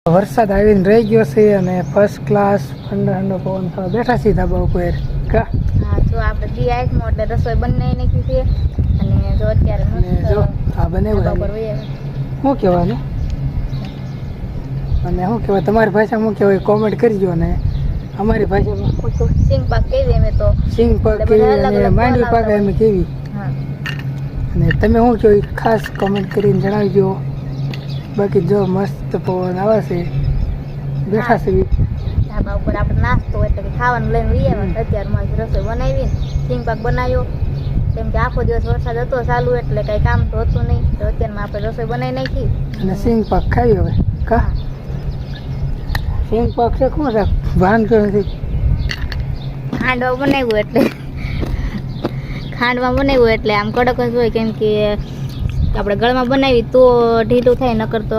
વરસાદ આવીને રહી ગયો છે અને ફર્સ્ટ ક્લાસ ઠંડો ઠંડો પવન ખાવા બેઠા છીએ ધાબા ઉપર કા. હા જો આપણે દી આઈટમો એટલે રસોઈ બનાવી નાખી છે અને જો અત્યારે અને જો આ બનાવ્યું ધાબા પર છે. વહી શું કહેવાનું અને શું કહેવાય તમારી ભાષામાં શું કહેવાય કોમેન્ટ કરજો ને અમારી ભાષામાં શું કહેવાય સિંગ પાક કેવી અમે તો સિંગ પાક એટલે બધા કેવી અલગ અને અલગ માંડવી ફળ પાક આવતા એમ કેવી હા અને તમે શું કહો એ ખાસ કોમેન્ટ કરીને જણાવજો. બાકી જો મસ્ત પવન આવે છે બેઠા છે. ધાબા ઉપર આપણે નાસ્તો એટલે કે ખાવાનું લઈને લઈ આવ્યા. અત્યારે મારી રસોઈ બનાવીને સિંગ પાક બનાવ્યો કેમ કે આખો દિવસ વરસાદ હતો ચાલુ એટલે કઈ કામ તો હતું નહીં તો અત્યારમાં આપણે રસોઈ બનાવી નાખી અને સિંગ પાક ખાવી હવે કા. સિંગ પાક છે શું છે ભાન કે નથી. ખાંડવા બનાવ્યું એટલે ખાંડમાં બનાવ્યું એટલે આમ કડક જ હોય કેમ કે આપણે ગળમાં બનાવી તો ઢીલું થાય નકર તો